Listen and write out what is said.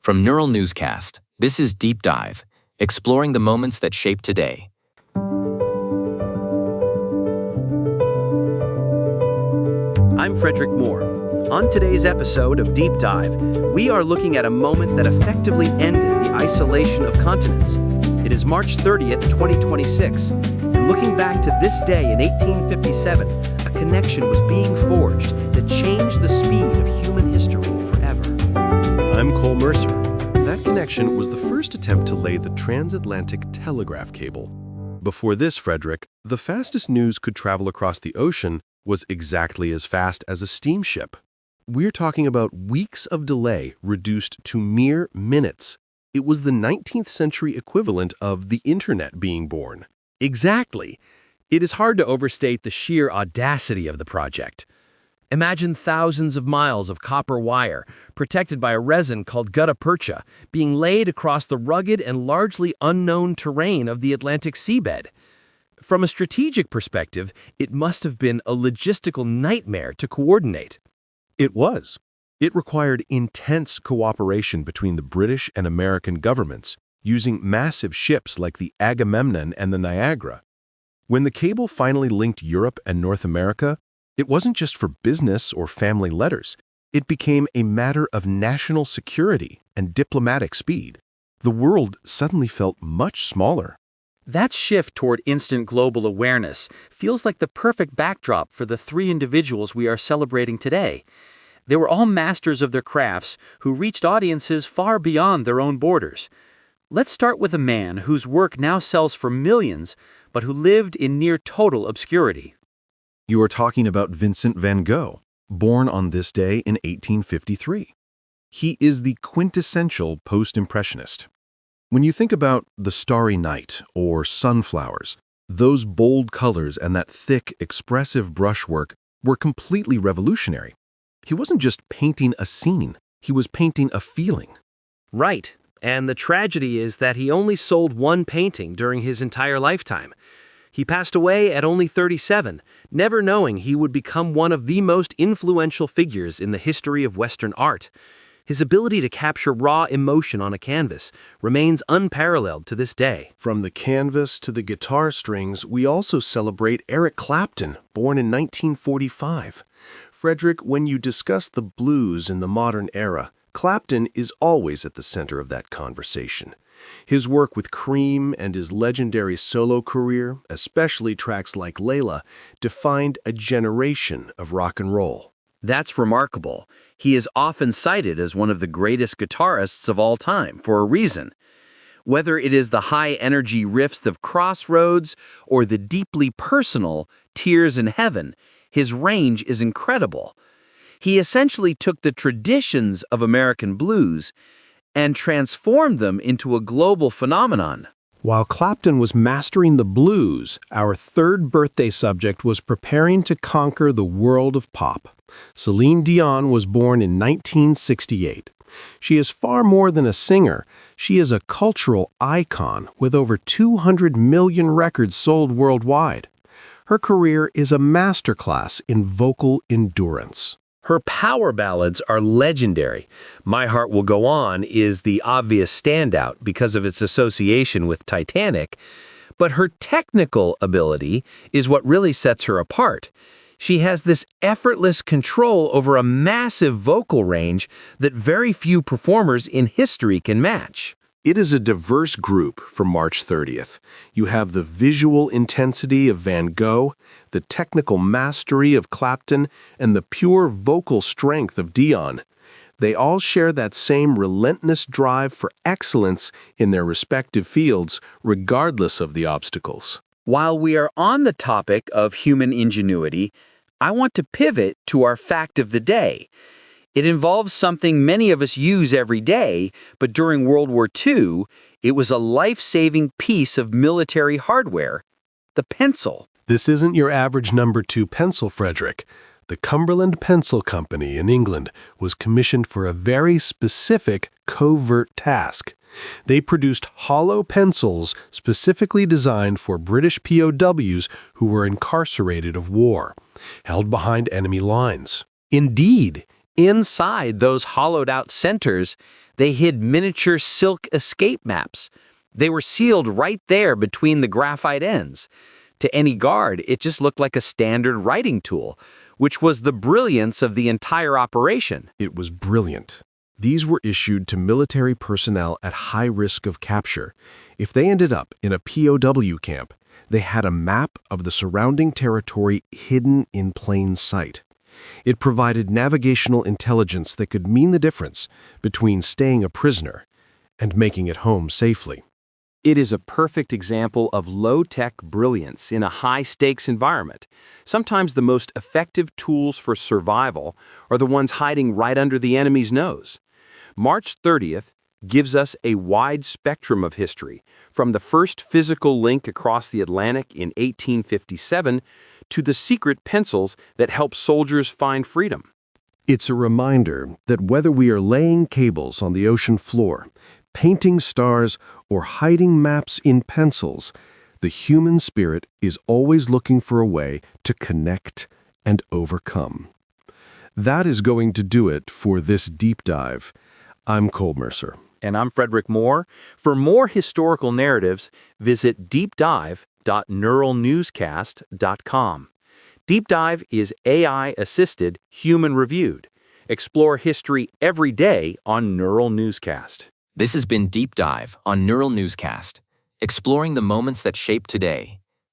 From Neural Newscast, this is Deep Dive, exploring the moments that shape today. I'm Frederick Moore. On today's episode of Deep Dive, we are looking at a moment that effectively ended the isolation of continents. It is March 30th, 2026, and looking back to this day in 1857, a connection was being forged that changed the speed of human history forever. I'm Cole Mercer. That connection was the first attempt to lay the Transatlantic Telegraph cable. Before this, Frederick, the fastest news could travel across the ocean was exactly as fast as a steamship. We're talking about weeks of delay reduced to mere minutes. It was the 19th century equivalent of the internet being born. Exactly. It is hard to overstate the sheer audacity of the project. Imagine thousands of miles of copper wire, protected by a resin called gutta percha, being laid across the rugged and largely unknown terrain of the Atlantic seabed. From a strategic perspective, it must have been a logistical nightmare to coordinate. It was. It required intense cooperation between the British and American governments, using massive ships like the Agamemnon and the Niagara. When the cable finally linked Europe and North America, it wasn't just for business or family letters. It became a matter of national security and diplomatic speed. The world suddenly felt much smaller. That shift toward instant global awareness feels like the perfect backdrop for the three individuals we are celebrating today. They were all masters of their crafts who reached audiences far beyond their own borders. Let's start with a man whose work now sells for millions, but who lived in near total obscurity. You are talking about Vincent van Gogh, born on this day in 1853. He is the quintessential Post-Impressionist. When you think about the Starry Night or sunflowers, those bold colors and that thick, expressive brushwork were completely revolutionary. He wasn't just painting a scene, he was painting a feeling. Right, and the tragedy is that he only sold one painting during his entire lifetime. He passed away at only 37, never knowing he would become one of the most influential figures in the history of Western art. His ability to capture raw emotion on a canvas remains unparalleled to this day. From the canvas to the guitar strings, we also celebrate Eric Clapton, born in 1945. Frederick, when you discuss the blues in the modern era, Clapton is always at the center of that conversation. His work with Cream and his legendary solo career, especially tracks like Layla, defined a generation of rock and roll. That's remarkable. He is often cited as one of the greatest guitarists of all time for a reason. Whether it is the high-energy riffs of Crossroads or the deeply personal Tears in Heaven, his range is incredible. He essentially took the traditions of American blues and transformed them into a global phenomenon. While Clapton was mastering the blues, our third birthday subject was preparing to conquer the world of pop. Celine Dion was born in 1968. She is far more than a singer. She is a cultural icon with over 200 million records sold worldwide. Her career is a masterclass in vocal endurance. Her power ballads are legendary. My Heart Will Go On is the obvious standout because of its association with Titanic, but her technical ability is what really sets her apart. She has this effortless control over a massive vocal range that very few performers in history can match. It is a diverse group for March 30th. You have the visual intensity of Van Gogh, the technical mastery of Clapton, and the pure vocal strength of Dion. They all share that same relentless drive for excellence in their respective fields, regardless of the obstacles. While we are on the topic of human ingenuity, I want to pivot to our fact of the day. It involves something many of us use every day, but during World War II, it was a life-saving piece of military hardware, the pencil. This isn't your average number 2 pencil, Frederick. The Cumberland Pencil Company in England was commissioned for a very specific covert task. They produced hollow pencils specifically designed for British POWs who were incarcerated of war, held behind enemy lines. Indeed, Inside those hollowed-out centers, they hid miniature silk escape maps. They were sealed right there between the graphite ends. To any guard, it just looked like a standard writing tool, which was the brilliance of the entire operation. It was brilliant. These were issued to military personnel at high risk of capture. If they ended up in a POW camp, they had a map of the surrounding territory hidden in plain sight. It provided navigational intelligence that could mean the difference between staying a prisoner and making it home safely. It is a perfect example of low-tech brilliance in a high-stakes environment. Sometimes the most effective tools for survival are the ones hiding right under the enemy's nose. March 30th gives us a wide spectrum of history, from the first physical link across the Atlantic in 1857 to the secret pencils that help soldiers find freedom. It's a reminder that whether we are laying cables on the ocean floor, painting stars, or hiding maps in pencils, the human spirit is always looking for a way to connect and overcome. That is going to do it for this deep dive. I'm Cole Mercer. And I'm Frederick Moore. For more historical narratives, visit deepdive.neuralnewscast.com. Deep Dive is AI-assisted, human-reviewed. Explore history every day on Neural Newscast. This has been Deep Dive on Neural Newscast, exploring the moments that shape today.